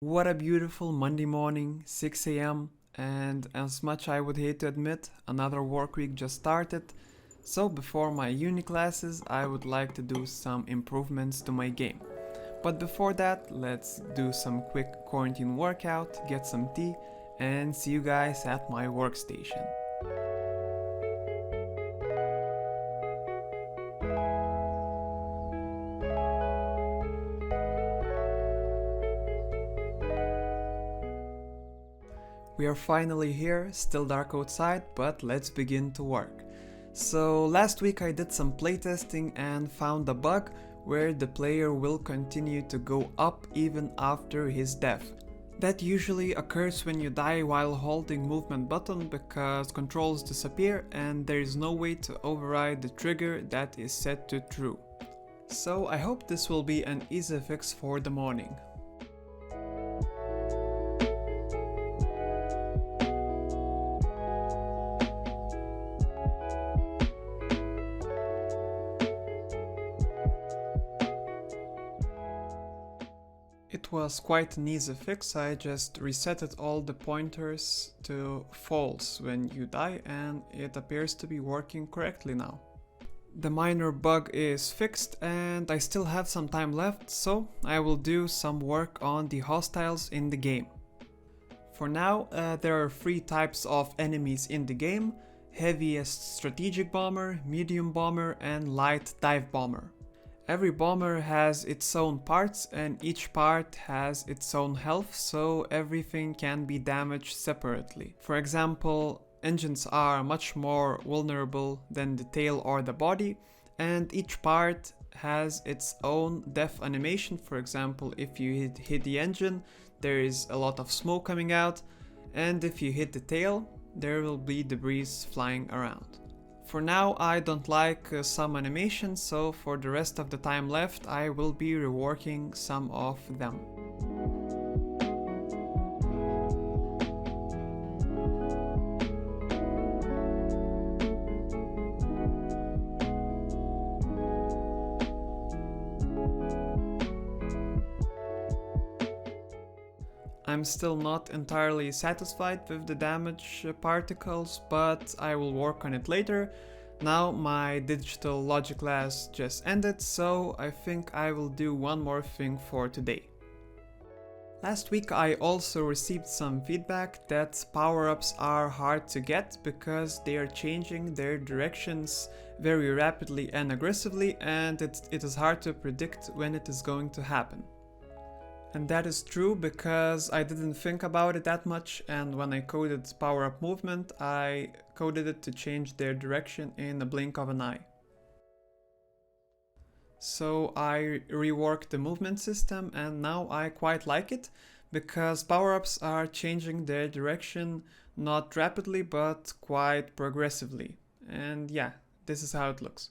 What a beautiful Monday morning, 6 a.m. And as much I would hate to admit, another work week just started. So before my uni classes, I would like to do some improvements to my game. But before that, let's do some quick quarantine workout, get some tea, and see you guys at my workstation. We are finally here, still dark outside, but let's begin to work. So last week I did some playtesting and found a bug where the player will continue to go up even after his death. That usually occurs when you die while holding movement button because controls disappear and there is no way to override the trigger that is set to true. So I hope this will be an easy fix for the morning. It was quite an easy fix. I just resetted all the pointers to false when you die and it appears to be working correctly now. The minor bug is fixed and I still have some time left, so I will do some work on the hostiles in the game. For now, there are 3 types of enemies in the game: heaviest strategic bomber, medium bomber and light dive bomber. Every bomber has its own parts and each part has its own health, so everything can be damaged separately. For example, engines are much more vulnerable than the tail or the body, and each part has its own death animation. For example, if you hit the engine, there is a lot of smoke coming out, and if you hit the tail, there will be debris flying around. For now, I don't like some animations, so for the rest of the time left, I will be reworking some of them. I'm still not entirely satisfied with the damage particles, but I will work on it later. Now my digital logic class just ended, so I think I will do one more thing for today. Last week I also received some feedback that power-ups are hard to get because they are changing their directions very rapidly and aggressively, and it is hard to predict when it is going to happen. And that is true because I didn't think about it that much, and when I coded power-up movement, I coded it to change their direction in a blink of an eye. So I reworked the movement system and now I quite like it because power-ups are changing their direction not rapidly but quite progressively. And yeah, this is how it looks.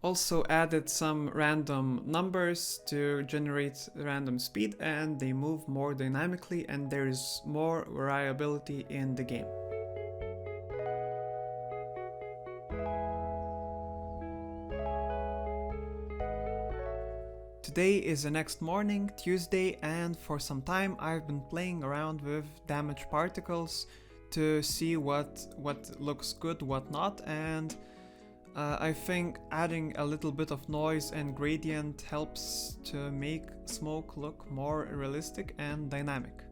Also added some random numbers to generate random speed, and they move more dynamically and there is more variability in the game. Today is the next morning, Tuesday, and for some time I've been playing around with damage particles to see what looks good, what not, and I think adding a little bit of noise and gradient helps to make smoke look more realistic and dynamic.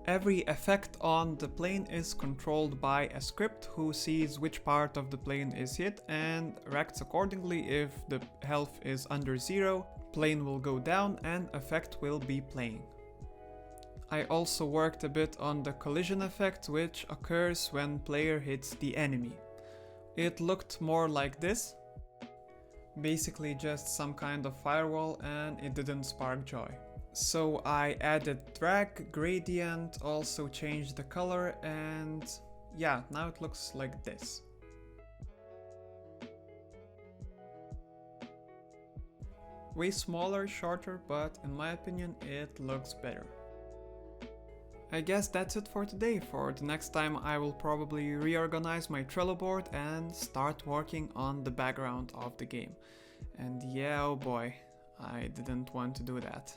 Every effect on the plane is controlled by a script who sees which part of the plane is hit and reacts accordingly. If the health is under 0, plane will go down and effect will be playing. I also worked a bit on the collision effect, which occurs when player hits the enemy. It looked more like this, basically just some kind of firewall, and it didn't spark joy. So I added drag, gradient, also changed the color, and yeah, now it looks like this. Way smaller, shorter, but in my opinion it looks better. I guess that's it for today. For the next time I will probably reorganize my Trello board and start working on the background of the game. And yeah, oh boy, I didn't want to do that.